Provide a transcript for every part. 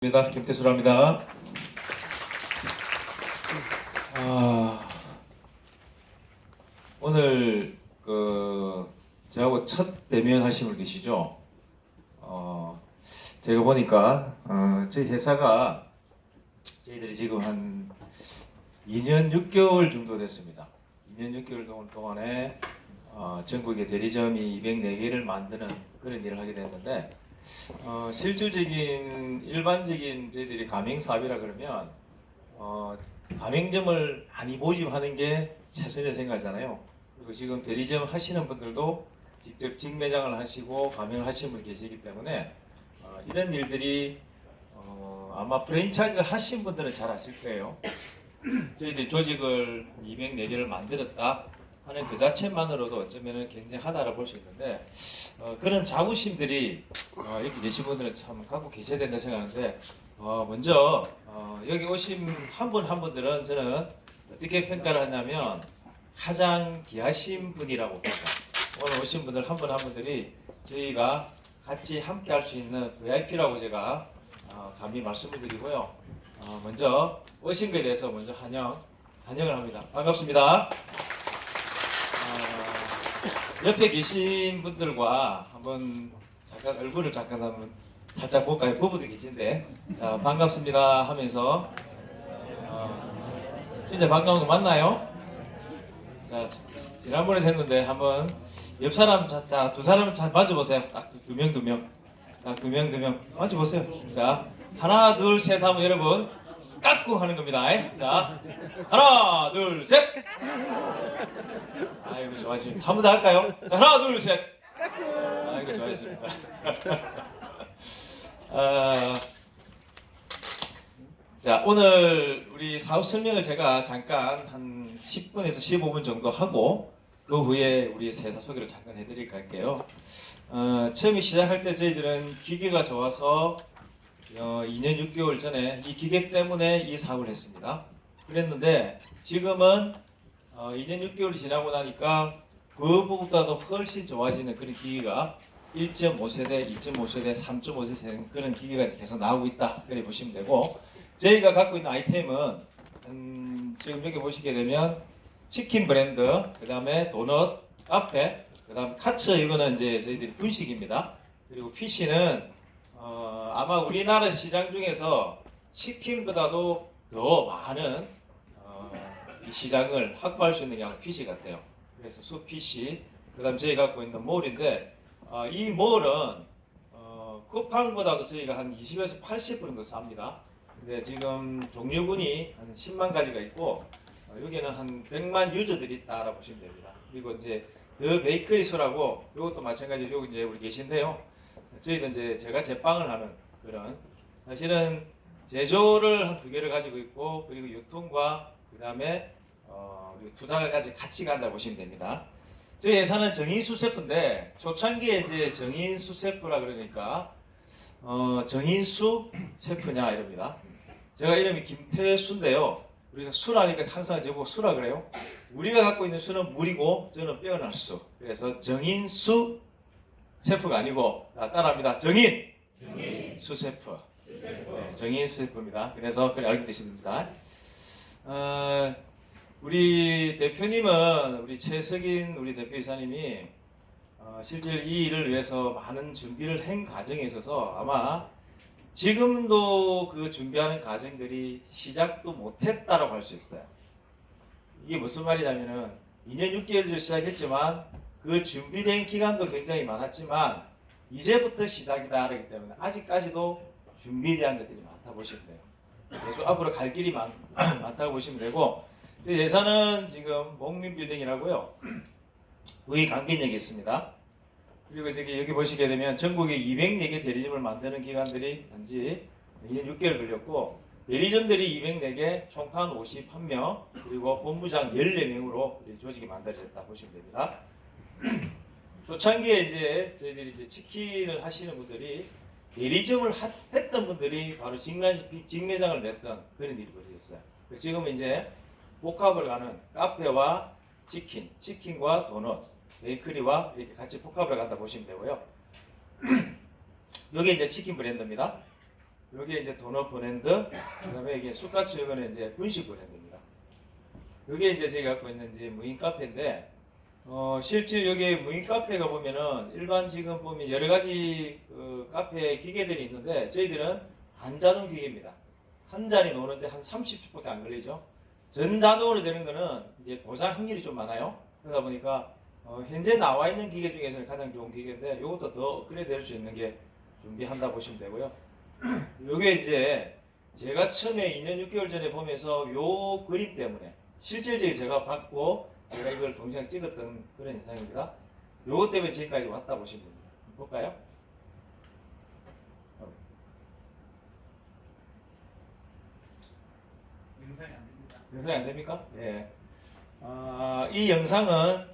김태수랍니다. 오늘 저하고 첫 대면하신 분 계시죠? 제가 보니까 저희 회사가 저희들이 지금 한 2년 6개월 정도 됐습니다. 2년 6개월 동안에 전국의 대리점이 204개를 만드는 그런 일을 하게 됐는데, 실질적인 일반적인 저희들이 가맹 사업이라 그러면 가맹점을 많이 모집하는 게 최선의 생각이잖아요. 그리고 지금 대리점 하시는 분들도 직접 직매장을 하시고 가맹을 하시는 분이 계시기 때문에 이런 일들이 아마 프랜차이즈를 하신 분들은 잘 아실 거예요. 저희들이 조직을 204개를 만들었다 하는 그 자체만으로도 어쩌면 굉장하다고 볼 수 있는데, 그런 자부심들이 여기 계신 분들은 참 갖고 계셔야 된다 생각하는데, 먼저 여기 오신 한 분 한 분들은 저는 어떻게 평가를 하냐면 가장 귀하신 분이라고 봅니다. 오늘 오신 분들 한 분 한 분들이 저희가 같이 함께 할 수 있는 VIP라고 제가 감히 말씀을 드리고요. 먼저 오신 것에 대해서 먼저 환영을 합니다. 반갑습니다. 옆에 계신 분들과 한번 잠깐 얼굴을 한번 살짝 볼까요? 부부들 계신데, 자, 반갑습니다 하면서 진짜 반가운 거 맞나요? 자, 지난번에 했는데 한번 옆 사람 자, 두 사람 잘 맞춰보세요. 딱 두 명. 자, 두 명 맞춰보세요. 자, 하나 둘 셋 하면 여러분 깎고 하는 겁니다. 자, 하나 둘 셋. 아이고 좋아지네. 한 번 더 할까요? 자, 하나 둘 셋. 아이고 좋아했습니다. 자, 오늘 우리 사업 설명을 제가 잠깐 한 10분에서 15분 정도 하고 그 후에 우리 회사 소개를 잠깐 해드릴까 할게요. 처음에 시작할 때 저희들은 기계가 좋아서 2년 6개월 전에 이 기계 때문에 이 사업을 했습니다. 그랬는데 지금은 2년 6개월이 지나고 나니까 그보다도 훨씬 좋아지는 그런 기계가 1.5세대, 2.5세대, 3.5세대 그런 기계가 계속 나오고 있다. 그렇게 보시면 되고, 저희가 갖고 있는 아이템은 지금 여기 보시게 되면 치킨 브랜드, 그 다음에 도넛, 카페, 그 다음에 카츠, 이거는 이제 저희들이 분식입니다. 그리고 PC는 아마 우리나라 시장 중에서 치킨보다도 더 많은 이 시장을 확보할 수 있는 게 PC 같아요. 그래서 수 PC, 그 다음 저희가 갖고 있는 몰인데, 이 몰은 쿠팡보다도 저희가 한 20에서 80% 정도 쌉니다. 근데 지금 종류군이 한 10만 가지가 있고, 여기는 한 100만 유저들이 있다라고 보시면 됩니다. 그리고 이제 더 베이커리 소라고, 이것도 마찬가지로 여기 이제 우리 계신데요. 저희는 이제 제가 제빵을 하는 그런, 사실은 제조를 한 2개를 가지고 있고, 그리고 유통과 그 다음에 투자까지 같이 간다 보시면 됩니다. 저희 회사는 정인수 셰프인데, 초창기에 이제 정인수 셰프라 그러니까 정인수 셰프냐 이럽니다. 제가 이름이 김태수인데요. 우리가 수라니까 항상 저보고 수라 그래요. 우리가 갖고 있는 수는 물이고 저는 빼어날 수. 그래서 정인수 셰프가 아니고, 따라합니다. 정인수 셰프. 네, 정인수 셰프입니다. 그래서 그래 알게 되십니다. 우리 대표님은 우리 최석인 우리 대표이사님이 실제 이 일을 위해서 많은 준비를 한 과정에 있어서 아마 지금도 그 준비하는 과정들이 시작도 못했다라고 할 수 있어요. 이게 무슨 말이냐면은 2년 6개월 시작했지만 그 준비된 기간도 굉장히 많았지만 이제부터 시작이다 하기 때문에 아직까지도 준비된 것들이 많다 보시면 돼요. 그래서 앞으로 갈 길이 많다고 보시면 되고, 저희 회사는 지금 목민빌딩이라고요. 여기 강빈역에 있습니다. 그리고 여기 보시게 되면 전국에 204개 대리점을 만드는 기관들이 단지 2년 6개월 걸렸고, 대리점들이 204개, 총판 51명, 그리고 본부장 14명으로 조직이 만들어졌다 보시면 됩니다. 초창기에 이제 저희들이 이제 치킨을 하시는 분들이 대리점을 했던 분들이 바로 직매장을 냈던 그런 일이 벌어졌어요. 지금은 이제 복합을 가는 카페와 치킨과 도넛, 베이커리와 이렇게 같이 복합을 간다 보시면 되고요. 여기 이제 치킨 브랜드입니다. 여기에 이제 도넛 브랜드, 그다음에 이게 쑥가츠 이거는 이제 분식 브랜드입니다. 여기에 이제 저희가 갖고 있는 이제 무인 카페인데, 실제 여기 무인 카페가 보면은 일반 지금 보면 여러 가지 그 카페 기계들이 있는데 저희들은 한자동 기계입니다. 한 잔이 노는데 한 30초밖에 안 걸리죠. 전자동으로 되는 거는 이제 고장 확률이 좀 많아요. 그러다 보니까 현재 나와 있는 기계 중에서는 가장 좋은 기계인데 이것도 더 업그레이드 될 수 있는 게 준비한다 보시면 되고요. 요게 이제 제가 처음에 2년 6개월 전에 보면서 요 그림 때문에 실질적으로 제가 받고 제가 이걸 동영상 찍었던 그런 영상입니다. 요것 때문에 지금까지 왔다 보시면 됩니다. 볼까요? 영상이 안 됩니다. 영상이 안 됩니까? 예. 이 영상은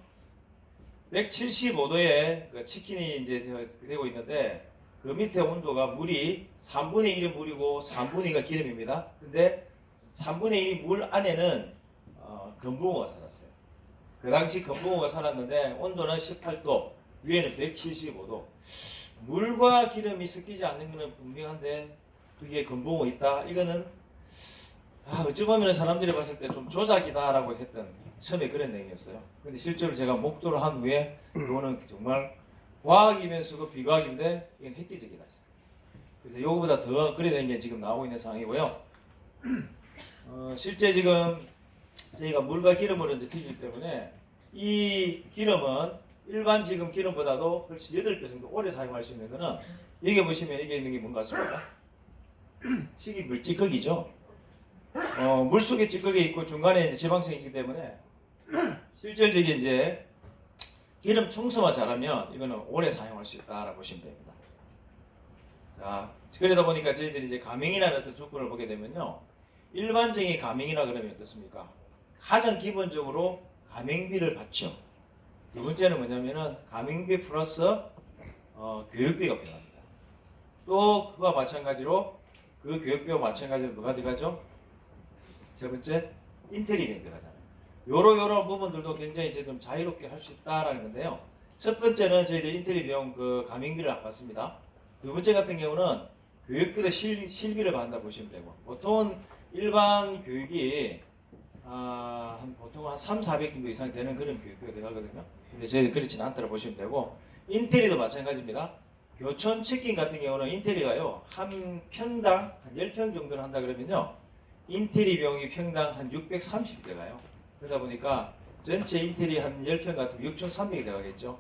175도에 그 치킨이 이제 되고 있는데 그 밑에 온도가 물이 3분의 1이 물이고 3분의 2가 기름입니다. 근데 3분의 1이 물 안에는 금붕어가 살았어요. 그 당시 금붕어가 살았는데 온도는 18도, 위에는 175도. 물과 기름이 섞이지 않는 것은 분명한데 그게 금붕어 있다. 이거는 어찌 보면 사람들이 봤을 때 좀 조작이다라고 했던 처음에 그런 내용이었어요. 근데 실제로 제가 목도를 한 후에 이거는 정말 과학이면서도 비과학인데 이건 획기적이다. 그래서 이거보다 더 업그레이드된 게 지금 나오고 있는 상황이고요. 실제 지금 저희가 물과 기름으로 이제 튀기기 때문에 이 기름은 일반 지금 기름보다도 훨씬 8배 정도 오래 사용할 수 있는 거는 여기 보시면 이게 있는 게 뭔가 같습니까? 튀김 물찌꺼기죠. 물속에 찌꺼기 있고 중간에 이제 지방층이 있기 때문에 실질적인 이제 기름 충성화 잘하면 이거는 오래 사용할 수 있다라고 보시면 됩니다. 자, 그러다 보니까 저희들이 이제 가맹이라는 어떤 조건을 보게 되면요. 일반적인 가맹이라 그러면 어떻습니까? 가장 기본적으로 가맹비를 받죠. 두 번째는 뭐냐면은 가맹비 플러스 교육비가 필요합니다. 또 그와 마찬가지로 그 교육비와 마찬가지로 뭐가 들어가죠? 세 번째, 인테리어 비용 들어가잖아요. 요런 부분들도 굉장히 이제 좀 자유롭게 할 수 있다라는 건데요. 첫 번째는 저희들 인테리어 비용 그 가맹비를 안 받습니다. 두 번째 같은 경우는 교육비도 실비를 받는다 보시면 되고, 보통은 일반 교육이 보통 한 3, 400 정도 이상 되는 그런 교육비가 들어가거든요. 근데 저희는 그렇지는 않다고 보시면 되고, 인테리어도 마찬가지입니다. 교촌 치킨 같은 경우는 인테리어가요, 한 평당 한 10평 정도를 한다 그러면요, 인테리어 비용이 평당 한 630 들어가요. 그러다 보니까 전체 인테리어 한 10평 같으면 6,300이 들어가겠죠.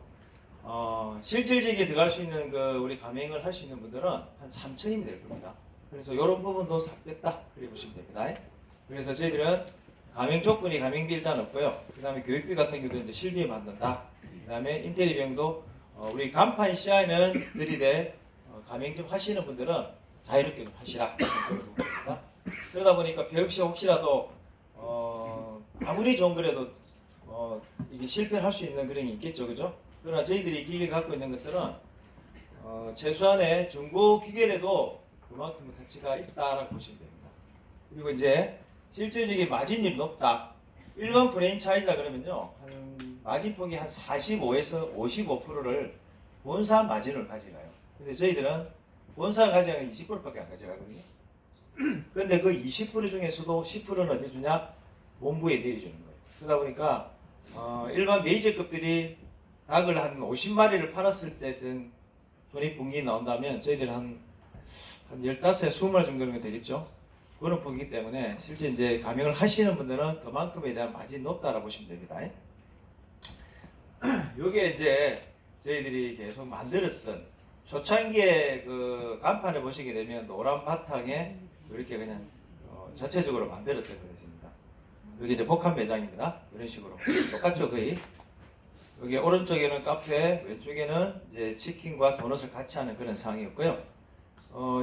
실질적인 들어갈 수 있는 그 우리 가맹을 할 수 있는 분들은 한 3,000이면 될 겁니다. 그래서 이런 부분도 싹 뺐다 그래 보시면 됩니다. 그래서 저희들은 가맹 조건이 가맹비 일단 없고요. 그 다음에 교육비 같은 경우도 이제 실비에 받는다. 그 다음에 인테리어 비용도 우리 간판 CI는 느리되 가맹 좀 하시는 분들은 자유롭게 좀 하시라. 그러다 보니까 배업 시 혹시라도 아무리 좋은 거라도 이게 실패를 할 수 있는 그런 게 있겠죠, 그죠? 그러나 저희들이 기계 갖고 있는 것들은 최소한의 중고 기계라도 그만큼 가치가 있다라고 보시면 됩니다. 그리고 이제 실질적인 마진율이 높다. 일반 프랜차이즈다 그러면요, 한 마진폭이 한 45에서 55%를 본사 마진을 가져가요. 근데 저희들은 본사가 가져가는 20%밖에 안 가져가거든요. 그런데 그 20% 중에서도 10%는 어디 주냐? 본부에 내려주는 거예요. 그러다 보니까 일반 메이저급들이 닭을 한 50마리를 팔았을 때 든 손익분기 나온다면 저희들 한 15, 20마리 정도는 되겠죠. 그런 분기이기 때문에 실제 이제 가맹을 하시는 분들은 그만큼에 대한 마진이 높다라고 보시면 됩니다. 요게 이제 저희들이 계속 만들었던 초창기에 그 간판을 보시게 되면 노란 바탕에 이렇게 그냥 자체적으로 만들었던 것입니다. 여기 이제 복합 매장입니다. 이런 식으로 똑같죠, 거의. 여기 오른쪽에는 카페, 왼쪽에는 이제 치킨과 도넛을 같이 하는 그런 상황이었고요.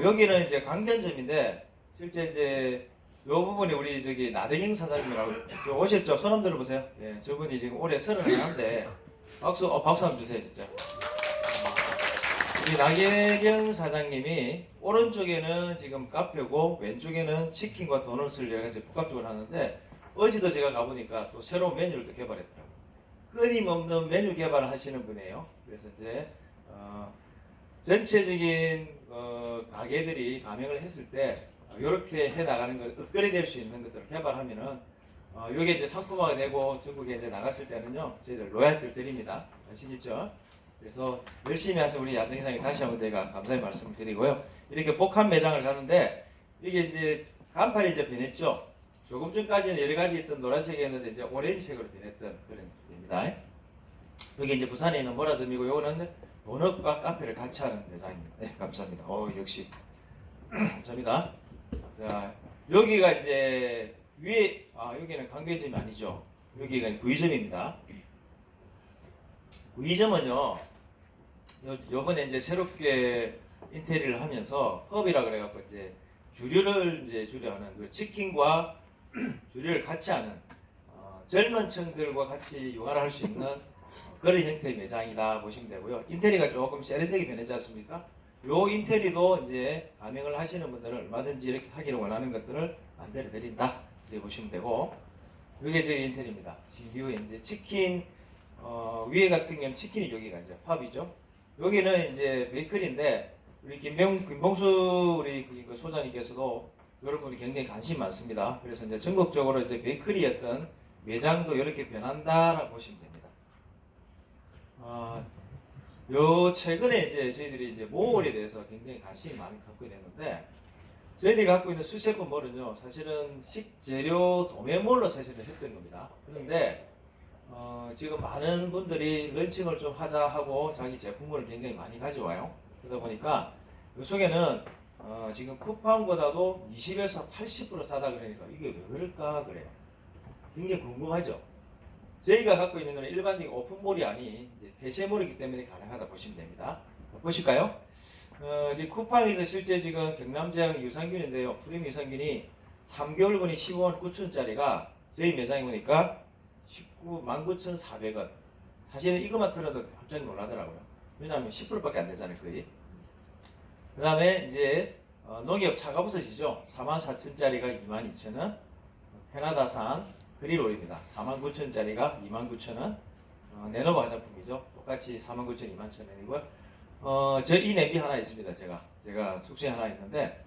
여기는 이제 강변점인데 실제 이제 요 부분이 우리 저기 나대경 사장님이라고 오셨죠? 손 한번 들어보세요. 예, 저분이 지금 올해 31인데 박수 한번 주세요, 진짜. 이 나계경 사장님이 오른쪽에는 지금 카페고 왼쪽에는 치킨과 도넛을 여러 가지 복합적으로 하는데 어제도 제가 가보니까 또 새로운 메뉴를 또 개발했더라고요. 끊임없는 메뉴 개발을 하시는 분이에요. 그래서 이제 전체적인 가게들이 가맹을 했을 때 이렇게 해 나가는 것, 업그레이드 될 수 있는 것들을 개발하면은 이게 이제 상품화가 되고 전국에 이제 나갔을 때는요, 저희들 로얄티를 드립니다. 아시겠죠? 그래서 열심히 하신 우리 야등이상에 다시 한번 제가 감사의 말씀을 드리고요. 이렇게 복합 매장을 가는데 이게 이제 간판이 이제 변했죠. 조금 전까지는 여러 가지 있던 노란색이었는데 이제 오렌지색으로 변했던 그런 입니다. 여기 이제 부산에 있는 모라점이고 요거는 본업과 카페를 같이 하는 매장입니다. 네, 감사합니다. 역시 감사합니다. 자, 여기가 이제 위에 여기는 강변점이 아니죠. 여기가 구이점입니다. 구이점은요, 요번에 이제 새롭게 인테리어를 하면서 펍이라 그래갖고 이제 주류를 이제 주류하는 그 치킨과 주류를 같이 하는 젊은 층들과 같이 융화를 할 수 있는 그런 형태의 매장이다 보시면 되고요. 인테리어가 조금 세련되게 변했지 않습니까? 요 인테리어도 이제 가맹을 하시는 분들은 얼마든지 이렇게 하기를 원하는 것들을 만들어 드린다 이제 보시면 되고, 이게 저희 인테리어입니다. 지금 이제 치킨 위에 같은 경우는 치킨이 여기가 이제 팝이죠. 여기는 이제 베이커리인데 우리 김봉수 우리 그 소장님께서도 이런 분이 굉장히 관심이 많습니다. 그래서 이제 전국적으로 이제 베이커리였던 매장도 이렇게 변한다라고 보시면 됩니다. 요 최근에 이제 저희들이 이제 모홀에 대해서 굉장히 관심이 많이 갖고 있는데, 저희들이 갖고 있는 수셰프 몰은요, 사실은 식재료 도매몰로 사실은 했던 겁니다. 그런데 지금 많은 분들이 런칭을 좀 하자 하고 자기 제품군을 굉장히 많이 가져와요. 그러다 보니까 이 속에는 지금 쿠팡보다도 20에서 80% 싸다 그러니까 이게 왜 그럴까 그래요. 굉장히 궁금하죠. 저희가 갖고 있는 것은 일반적인 오픈몰이 아닌 폐쇄몰이기 때문에 가능하다 보시면 됩니다. 보실까요? 지금 쿠팡에서 실제 지금 경남제약 유산균인데요. 프리미엄 유산균이 3개월분이 15만 9천원짜리가 저희 매장에 오니까 19,400원. 사실은 이것만 들어도 갑자기 놀라더라고요. 왜냐하면 10%밖에 안 되잖아요, 거의. 그 다음에 이제 농협 차가버섯이죠. 44,000원짜리가 22,000원. 캐나다산 그릴오일입니다. 49,000원짜리가 29,000원. 네노바 화장품이죠. 똑같이 49,000원, 22,000원이고요. 저 이 냄비 하나 있습니다. 제가 숙소에 하나 있는데,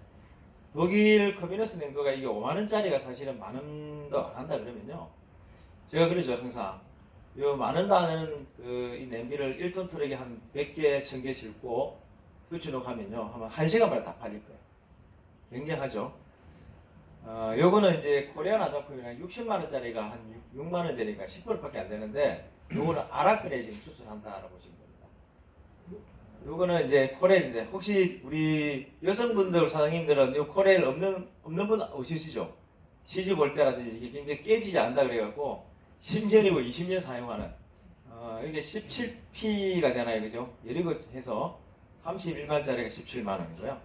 독일 커뮤니스 냉도가 이게 5만원짜리가 사실은 만원도 안 한다 그러면요, 제가 그러죠. 항상 요 만원도 안 하는 이 냄비를 1톤 트럭에 한 100개, 1000개 싣고 붙여놓고 하면요, 아마 1시간 만에 다 팔릴 거예요. 굉장하죠. 요거는 이제 코리안 화장품이랑 60만원짜리가 한 6만원 되니까 10%밖에 안 되는데, 요거는 아라크에 지금 수출한다라고 보시면 됩니다. 요거는 이제 코렐인데, 혹시 우리 여성분들 사장님들은 요 코렐 없는 분 없으시죠? 시집 올 때라든지 이게 굉장히 깨지지 않는다 그래갖고 10년이고 20년 사용하는 이게 17P가 되나요, 그죠? 이러고 해서 31만짜리가 17만원이고요.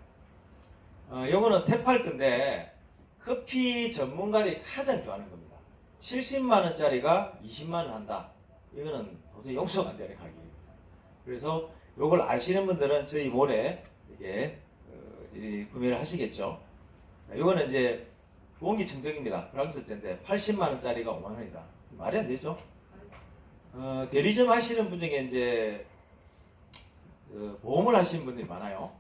요거는 테팔 건데 커피 전문가들이 가장 좋아하는 겁니다. 70만원짜리가 20만원 한다. 이거는 도저히 용서가 안 되는 가격입니다. 그래서 요걸 아시는 분들은 저희 몰에 이게 구매를 하시겠죠. 요거는 이제 공기청정입니다. 프랑스제인데 80만원짜리가 5만원이다. 말이 안 되죠. 대리점 하시는 분 중에 이제 보험을 하시는 분들이 많아요.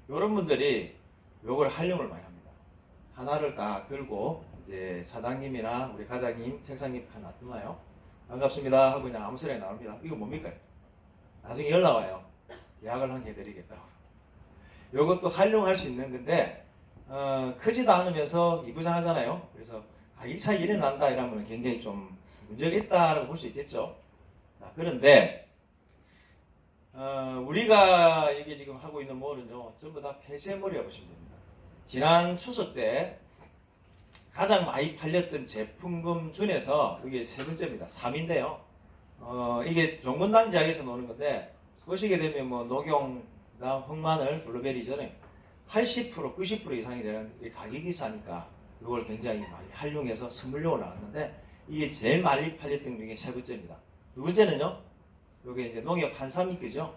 이런 분들이 요걸 활용을 많이 합니다. 하나를 딱 들고 이제 사장님이나 우리 과장님, 책상님 하나 놔두나요? 반갑습니다 하고 그냥 아무 소리나 나옵니다. 이거 뭡니까? 나중에 연락 와요. 예약을 한 개 드리겠다고. 요것도 활용할 수 있는 건데 크지도 않으면서 이부장하잖아요. 그래서 가격 차이 이래 난다 이러면 굉장히 좀 문제가 있다라고 볼 수 있겠죠. 자, 그런데 우리가 여기 지금 하고 있는 몰은요, 전부 다 폐쇄몰이라고 보시면 됩니다. 지난 추석 때 가장 많이 팔렸던 제품군 중에서 이게 세 번째입니다. 3인데요. 이게 종근당 지역에서 노는 건데, 보시게 되면 뭐 녹용, 흑마늘, 블루베리 전에 80%, 90% 이상이 되는 가격이 싸니까 이걸 굉장히 많이 활용해서 선물용으로 나왔는데, 이게 제일 많이 팔렸던 중에 세 번째입니다. 두 번째는요, 요게 이제 농협 한삼익이죠.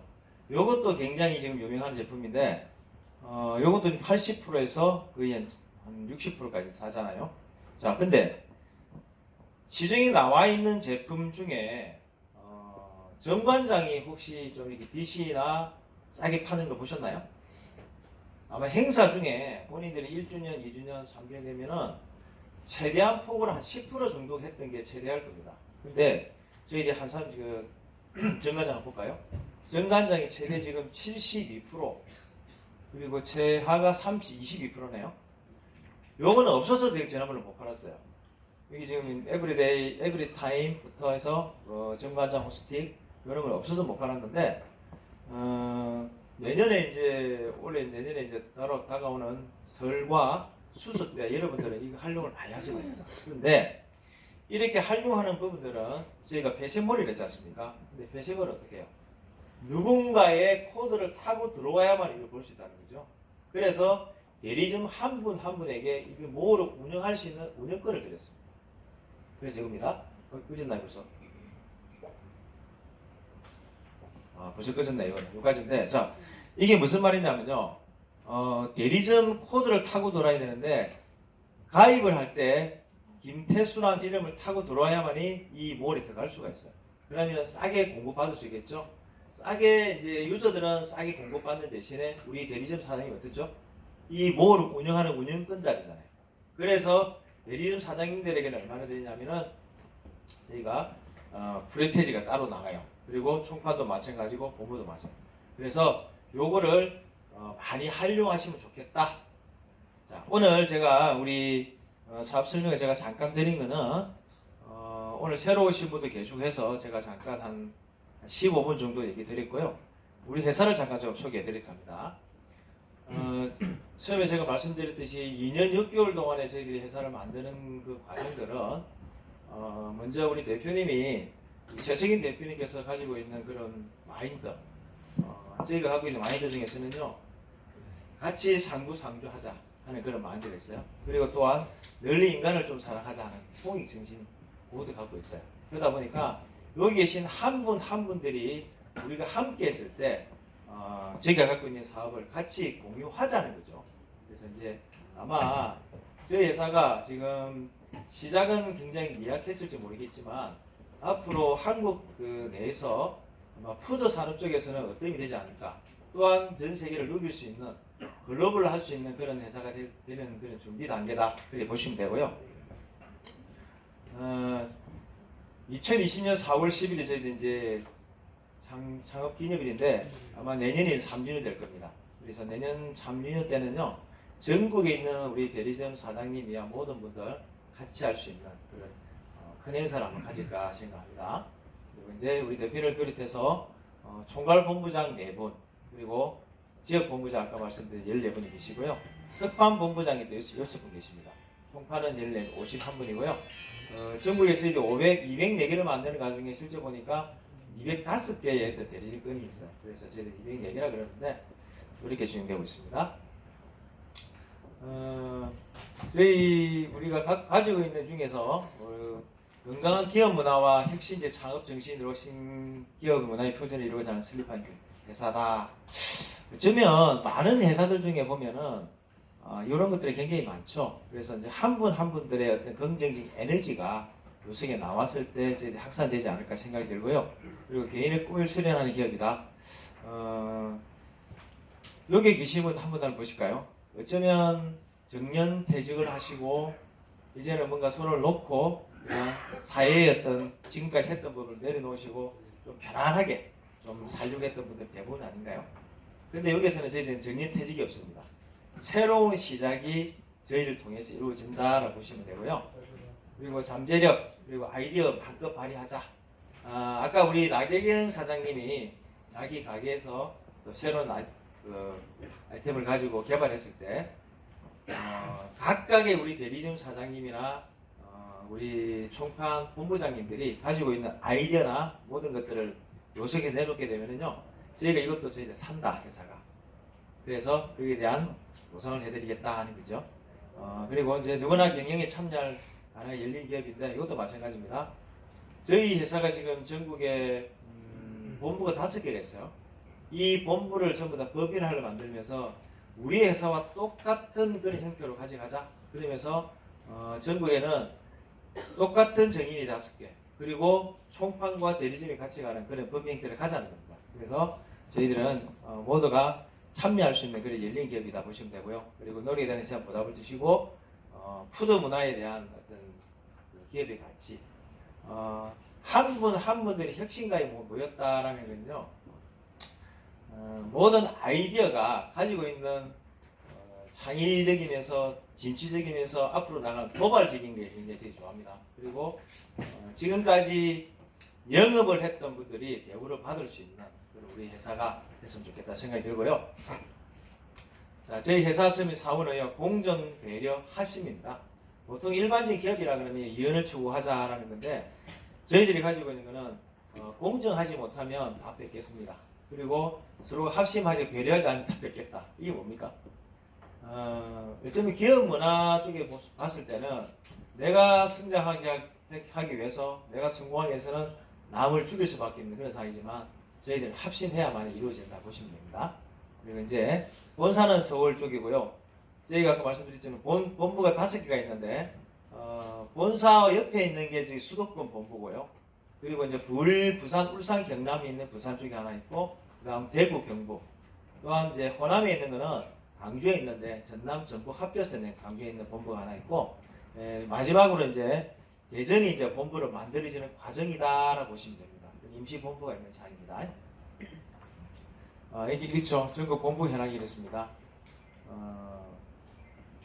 요것도 굉장히 지금 유명한 제품인데, 요것도 80%에서 거의 한 60%까지 사잖아요. 자, 근데 시중에 나와 있는 제품 중에 정관장이 혹시 좀 이렇게 DC나 싸게 파는 거 보셨나요? 아마 행사 중에 본인들이 1주년, 2주년, 3주년 되면은 최대한 폭으로 한 10% 정도 했던 게 최대할 겁니다. 근데 저희들이 한 사람 그 정관장 한번 볼까요? 정관장이 최대 지금 72% 그리고 최하가 22%네요. 요거는 없어서 되게 전화번호 못 팔았어요. 여기 지금 에브리데이, 에브리타임부터 해서 정관장 호스팅 이런 건 없어서 못 팔았는데 내년에 이제 올해 내년에 이제 다가오는 설과 추석 때 여러분들은 이거 활용을 많이 하셔야 됩니다. 그런데 이렇게 활용하는 부분들은 저희가 배색몰이를 했지 않습니까? 근데 배색을 어떻게 해요? 누군가의 코드를 타고 들어와야만 이걸 볼 수 있다는 거죠. 그래서 대리점 한 분 한 분에게 이거 모으로 운영할 수 있는 운영권을 드렸습니다. 그래서 이겁니다. 꺼졌나요 벌써? 벌써 꺼졌네 이거는. 여기까지인데 자 이게 무슨 말이냐면요. 대리점 코드를 타고 돌아야 되는데 가입을 할 때 김태수란 이름을 타고 들어와야만이 이 몰에 들어갈 수가 있어요. 그러면 싸게 공급받을 수 있겠죠. 싸게 이제 유저들은 싸게 공급받는 대신에 우리 대리점 사장님이 어떻죠? 이 몰을 운영하는 운영권자리잖아요. 그래서 대리점 사장님들에게는 얼마나 되냐면은 저희가 프레테지가 따로 나가요. 그리고 총판도 마찬가지고 본부도 마찬가지고. 그래서 요거를 많이 활용하시면 좋겠다. 자, 오늘 제가 우리 사업 설명을 제가 잠깐 드린 거는 오늘 새로 오신 분도 계속해서 제가 잠깐 한 15분 정도 얘기 드렸고요. 우리 회사를 잠깐 좀 소개해 드릴 겁니다. 처음에 제가 말씀드렸듯이 2년 6개월 동안에 저희들이 회사를 만드는 그 과정들은 먼저 우리 대표님이 최석인 대표님께서 가지고 있는 그런 마인드 저희가 갖고 있는 마인드 중에서는요 같이 상부상조하자 하는 그런 마인드가 있어요. 그리고 또한 널리 인간을 좀 사랑하자 하는 공익 정신 모두 갖고 있어요. 그러다 보니까 여기 계신 한 분 한 분들이 우리가 함께 했을 때 저희가 갖고 있는 사업을 같이 공유하자는 거죠. 그래서 이제 아마 저희 회사가 지금 시작은 굉장히 미약했을지 모르겠지만 앞으로 한국 그 내에서 아마 푸드 산업 쪽에서는 어떤 일이 되지 않을까. 또한 전 세계를 누빌 수 있는 글로벌 할 수 있는 그런 회사가 되는 그런 준비 단계다. 그렇게 보시면 되고요. 2020년 4월 10일이 저희들 이제 창업 기념일인데 아마 내년이 3주년 될 겁니다. 그래서 내년 3주년 때는요 전국에 있는 우리 대리점 사장님이야 모든 분들 같이 할 수 있는 그런 큰 행사를 한번 가질까 생각합니다. 그리고 이제 우리 대표를 비롯해서 총괄 본부장 4분 그리고 지역 본부장 아까 말씀드린 14분이 계시고요. 특판 본부장이 또 6분 계십니다. 총판은 51분이고요. 전국에 저희들 204개를 만드는 과정에 실제 보니까 205개의 대리점권이 있어요. 그래서 저희들 204개라 그러는데 이렇게 진행되고 있습니다. 저희 우리가 가지고 있는 중에서 건강한 기업 문화와 혁신제 창업 정신으로 신기업 문화의 표준을 이루고자 하는 설립한 회사다. 어쩌면 많은 회사들 중에 보면은 이런 것들이 굉장히 많죠. 그래서 이제 한 분 한 분들의 어떤 긍정적인 에너지가 요석에 나왔을 때 저희들이 확산되지 않을까 생각이 들고요. 그리고 개인의 꿈을 수련하는 기업이다. 여기 계신 분 한 분 한번 보실까요? 어쩌면 정년퇴직을 하시고 이제는 뭔가 손을 놓고 그냥 사회의 어떤 지금까지 했던 부분을 내려놓으시고 좀 편안하게 좀 살려고 했던 분들 대부분 아닌가요? 근데 여기서는 저희들은 정년퇴직이 없습니다. 새로운 시작이 저희를 통해서 이루어진다라고 보시면 되고요. 그리고 잠재력 그리고 아이디어 마음껏 발휘하자. 아까 우리 나대경 사장님이 자기 가게에서 또 새로운 아이템을 가지고 개발했을 때 각각의 우리 대리점 사장님이나 우리 총판 본부장님들이 가지고 있는 아이디어나 모든 것들을 요석에 내놓게 되면은요 저희가 이것도 저희가 산다 회사가. 그래서 거기에 대한 보상을 해드리겠다 하는 거죠. 그리고 이제 누구나 경영에 참여할 하나의 열린 기업인데 이것도 마찬가지입니다. 저희 회사가 지금 전국에 본부가 5개가 있어요. 이 본부를 전부 다 법인화를 만들면서 우리 회사와 똑같은 그런 형태로 가져가자. 그러면서 전국에는 똑같은 정인이 5개 그리고 총판과 대리점이 같이 가는 그런 법인 형태를 가자는 겁니다. 그래서 저희들은 모두가 참여할 수 있는 그런 열린 기업이다 보시면 되고요. 그리고 노력에 대한 제한 보답을 주시고 푸드 문화에 대한 어떤 그 기업의 가치 한 분 한 분들이 혁신가에 모였다라는 건요. 모든 아이디어가 가지고 있는 창의적이면서 진취적이면서 앞으로 나가는 도발적인 게 굉장히 되게 좋아합니다. 그리고 지금까지 영업을 했던 분들이 대우를 받을 수 있는 그런 우리 회사가 됐으면 좋겠다 생각이 들고요. 자, 저희 회사 처음에 사원은요 공정, 배려, 합심입니다. 보통 일반적인 기업이라 그러면 이윤을 추구하자라는 건데 저희들이 가지고 있는 거는 공정하지 못하면 다 뺏겠습니다. 그리고 서로 합심하지 배려하지 않으면 다 뺏겠다. 이게 뭡니까? 어쩌면 기업 문화 쪽에 봤을 때는 내가 성장하게 하기 위해서 내가 성공하기 위해서는 남을 죽일 수밖에 없는 그런 상황이지만 저희들은 합심해야만 이루어진다 보시면 됩니다. 그리고 이제 본사는 서울 쪽이고요. 저희가 아까 말씀드렸지만 본부가 5개가 있는데 본사 옆에 있는 게 저희 수도권 본부고요. 그리고 이제 부산, 울산, 경남에 있는 부산 쪽에 하나 있고 그다음 대구, 경북. 또한 이제 호남에 있는 거는 광주에 있는데 전남, 전북 합쳐서 있는 광주에 있는 본부가 하나 있고 마지막으로 이제 예전에 이제 본부를 만들어지는 과정이다라고 보시면 됩니다. 임시 본부가 있는 상황입니다. 이게 그렇죠. 전국 본부 현황이 이렇습니다.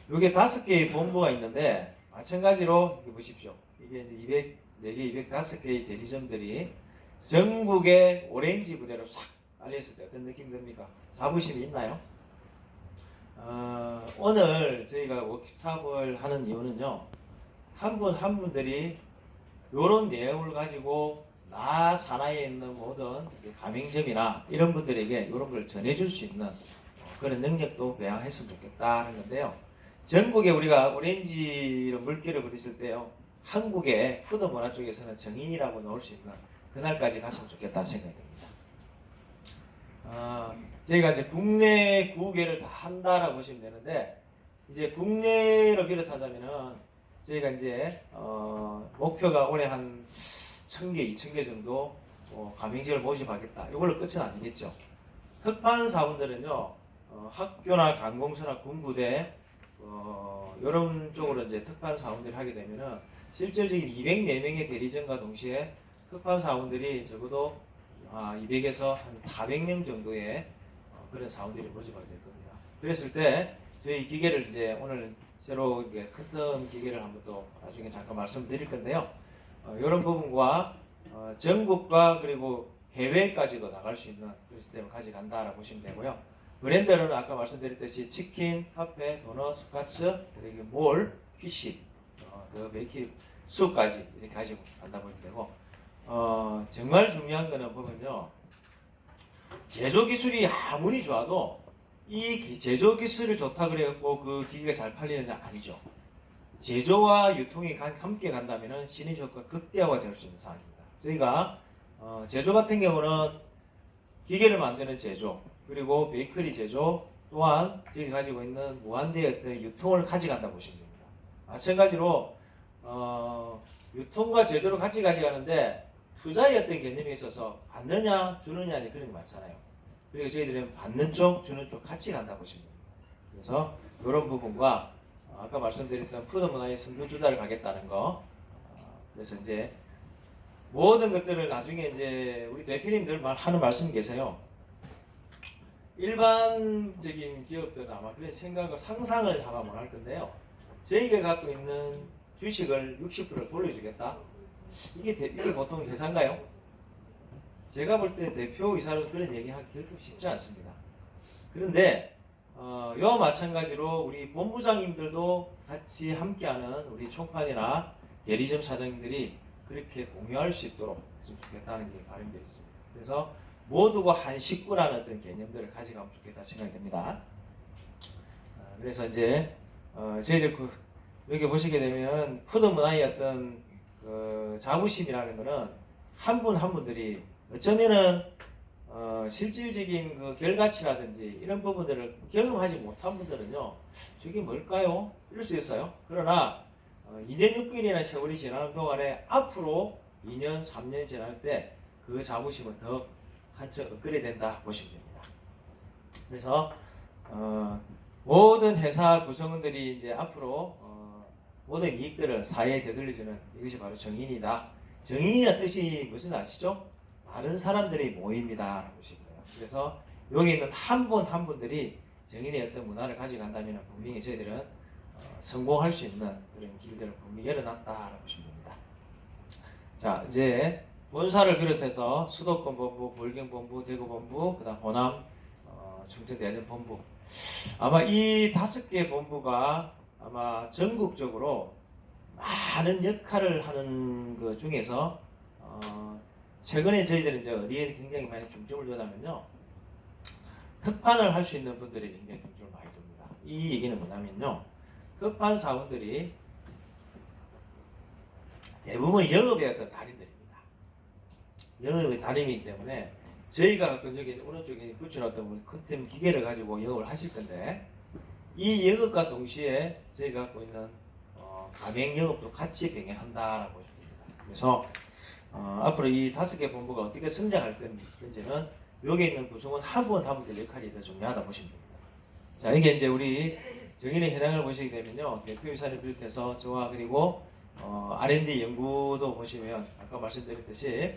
이게 5개의 본부가 있는데 마찬가지로 이렇게 보십시오. 이게 이제 204개, 205개의 대리점들이 전국의 오렌지 부대로 싹 알렸을 때 어떤 느낌이 듭니까? 자부심이 있나요? 오늘 저희가 워크숍 사업을 하는 이유는요. 한 분 한 분들이 이런 내용을 가지고 나 산하에 있는 모든 가맹점이나 이런 분들에게 이런 걸 전해줄 수 있는 그런 능력도 배양했으면 좋겠다는 건데요. 전국에 우리가 오렌지로 물결을 부딪힐 때요. 한국의 푸드 문화 쪽에서는 정인이라고 나올 수 있는 그날까지 갔으면 좋겠다는 생각이 듭니다. 저희가 이제 국내 9개를 다 한다라고 보시면 되는데 이제 국내를 비롯하자면은 저희가 이제 목표가 올해 한 1000개, 2000개 정도 가맹점을 모집하겠다. 이걸로 끝은 아니겠죠. 특판 사원들은요 학교나 관공서나 군부대 이런 쪽으로 이제 특판 사원들이 하게 되면은 실질적인 204명의 대리점과 동시에 특판 사원들이 적어도 200에서 한 400명 정도의 그런 사원들이 모집하게 될 겁니다. 그랬을 때 저희 기계를 이제 오늘 새로 커튼 기계를 한번 또 나중에 잠깐 말씀드릴 건데요. 이런 부분과 전국과 그리고 해외까지도 나갈 수 있는 그런 시스템을 가져간다라고 보시면 되고요. 브랜드는 아까 말씀드렸듯이 치킨, 카페, 도넛, 스카츠, 그리고 몰, PC, 더 베이커리, 수까지 이렇게 가지고 간다 보시면 되고 정말 중요한 거는 보면요. 제조 기술이 아무리 좋아도 이 제조 기술이 좋다 그래갖고 그 기계가 잘 팔리느냐 아니죠. 제조와 유통이 함께 간다면은 시너지 효과 극대화가 될 수 있는 상황입니다. 저희가 제조 같은 경우는 기계를 만드는 제조 그리고 베이커리 제조 또한 저희가 가지고 있는 무한대의 어떤 유통을 가져간다 보시면 됩니다. 마찬가지로 유통과 제조를 같이 가져가는데 투자의 어떤 개념이 있어서 받느냐 주느냐 그런 게 많잖아요. 그리고 저희들은 받는 쪽 주는 쪽 같이 간다 보시면 됩니다. 그래서 이런 부분과 아까 말씀드렸던 푸드 문화의 선두주자를 가겠다는 거 그래서 이제 모든 것들을 나중에 이제 우리 대표님들 하는 말씀 계세요. 일반적인 기업들은 아마 그런 생각을 상상을 아마 못할 건데요. 저희가 갖고 있는 주식을 60%를 돌려주겠다. 이게 보통 회사인가요? 제가 볼 때 대표이사로서 그런 얘기하기 결코 쉽지 않습니다. 그런데 이와 마찬가지로 우리 본부장님들도 같이 함께하는 우리 총판이나 대리점 사장님들이 그렇게 공유할 수 있도록 했으면 좋겠다는 게 바람되어 있습니다. 그래서 모두가 한 식구라는 어떤 개념들을 가져가면 좋겠다 생각이 듭니다. 그래서 이제 저희들 여기 보시게 되면 푸드 문화의 어떤 자부심이라는 것은 한 분 한 분들이 어쩌면은 실질적인 그 결과치라든지 이런 부분들을 경험하지 못한 분들은요, 저게 뭘까요? 이럴 수 있어요. 그러나 2년 6개월이나 세월이 지나는 동안에 앞으로 2년 3년 지날 때 그 자부심은 더 한층 업그레이드 된다 보시면 됩니다. 그래서 모든 회사 구성원들이 이제 앞으로 모든 이익들을 사회에 되돌려주는 이것이 바로 정인이다. 정인이라는 뜻이 무슨 아시죠? 많은 사람들이 모입니다. 보시면 돼요. 그래서 여기 있는 한 분 한 분들이 정인의 어떤 문화를 가져간다면 분명히 저희들은 성공할 수 있는 그런 길들을 분명히 열어놨다라고 보시면 됩니다. 자, 이제 본사를 비롯해서 수도권 본부, 볼경 본부, 대구 본부, 그다음 호남, 충청 대전 본부. 아마 이 5개 본부가 아마 전국적으로 많은 역할을 하는 그 중에서 최근에 저희들은 이제 어디에 굉장히 많이 중점을 두냐면요, 특판을 할 수 있는 분들이 굉장히 중점을 많이 둡니다. 이 얘기는 뭐냐면요, 특판 사원들이 대부분 영업의 어떤 달인들입니다. 영업의 달인이기 때문에 저희가 갖고 여기 오른쪽에 붙여놨던 큰 기계를 가지고 영업을 하실 건데, 이 영업과 동시에 저희가 갖고 있는 가맹 영업도 같이 병행한다라고 보십니다. 그래서 앞으로 이 5개 본부가 어떻게 성장할 건지는 여기 있는 구성원 한 분 한 분의 역할이 더 중요하다 보시면 됩니다. 자, 이게 이제 우리 정인의 현황을 보시게 되면요, 대표이사를 비롯해서 저와 그리고 R&D 연구도 보시면 아까 말씀드렸듯이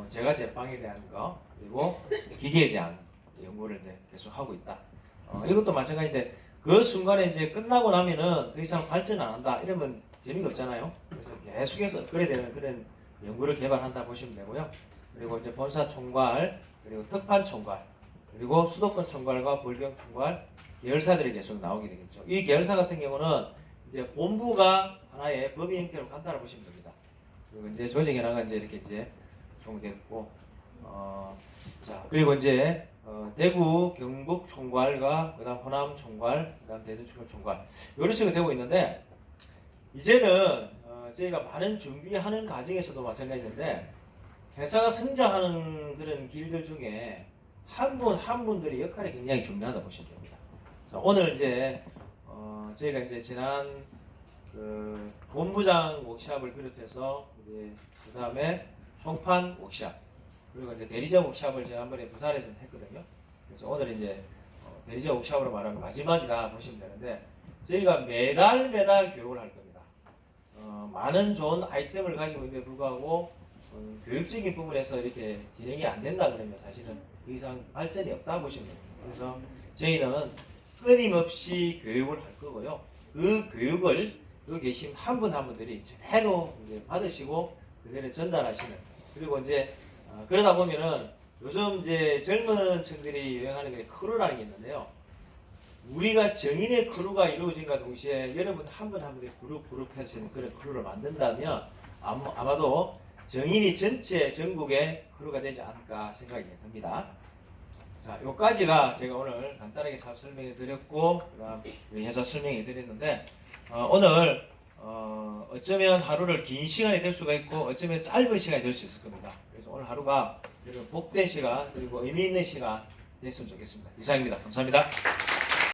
제가 제빵에 대한 거 그리고 기계에 대한 연구를 이제 계속 하고 있다. 이것도 마찬가지인데 그 순간에 이제 끝나고 나면은 더 이상 발전 안 한다 이러면 재미가 없잖아요. 그래서 계속해서 업그레이드 되는 그런 연구를 개발한다 보시면 되고요. 그리고 이제 본사 총괄, 그리고 특판 총괄, 그리고 수도권 총괄과 볼경 총괄 계열사들이 계속 나오게 되겠죠. 이 계열사 같은 경우는 이제 본부가 하나의 법인 형태로 간다고 보시면 됩니다. 그리고 이제 조직 현황은 이제 이렇게 이제 정되었고, 자, 그리고 이제 대구 경북 총괄과 그다음 호남 총괄, 그다음 대전 총괄 이런 식으로 되고 있는데, 이제는 저희가 많은 준비하는 과정에서도 마찬가지인데 회사가 성장하는 그런 길들 중에 한 분 한 분들의 역할이 굉장히 중요하다 보시면 됩니다. 자, 오늘 이제 저희가 이제 지난 그 본부장 워크샵을 비롯해서 이제 그 다음에 총판 워크샵, 그리고 이제 대리자 워크샵을 지난번에 부산에서 했거든요. 그래서 오늘 이제 대리자 워크샵으로 말하면 마지막이다 보시면 되는데, 저희가 매달 교육을 할 겁니다. 많은 좋은 아이템을 가지고 있는데 불구하고 교육적인 부분에서 이렇게 진행이 안 된다 그러면 사실은 더 이상 발전이 없다 보시면 됩니다. 그래서 저희는 끊임없이 교육을 할 거고요. 그 교육을 여기 계신 한 분 한 분들이 제대로 이제 받으시고 그대로 전달하시는, 그리고 이제 그러다 보면은 요즘 이제 젊은 층들이 유행하는 게 크루라는 게 있는데요. 우리가 정인의 크루가 이루어진과 동시에 여러분 한 분 한 분이 그룹 해서 그런 크루를 만든다면 아마도 정인이 전체 전국의 크루가 되지 않을까 생각이 듭니다. 자, 요까지가 제가 오늘 간단하게 사업 설명해 드렸고, 그다음 회사 설명해 드렸는데, 오늘 어쩌면 하루를 긴 시간이 될 수가 있고 어쩌면 짧은 시간이 될 수 있을 겁니다. 그래서 오늘 하루가 복된 시간 그리고 의미 있는 시간 됐으면 좋겠습니다. 이상입니다. 감사합니다.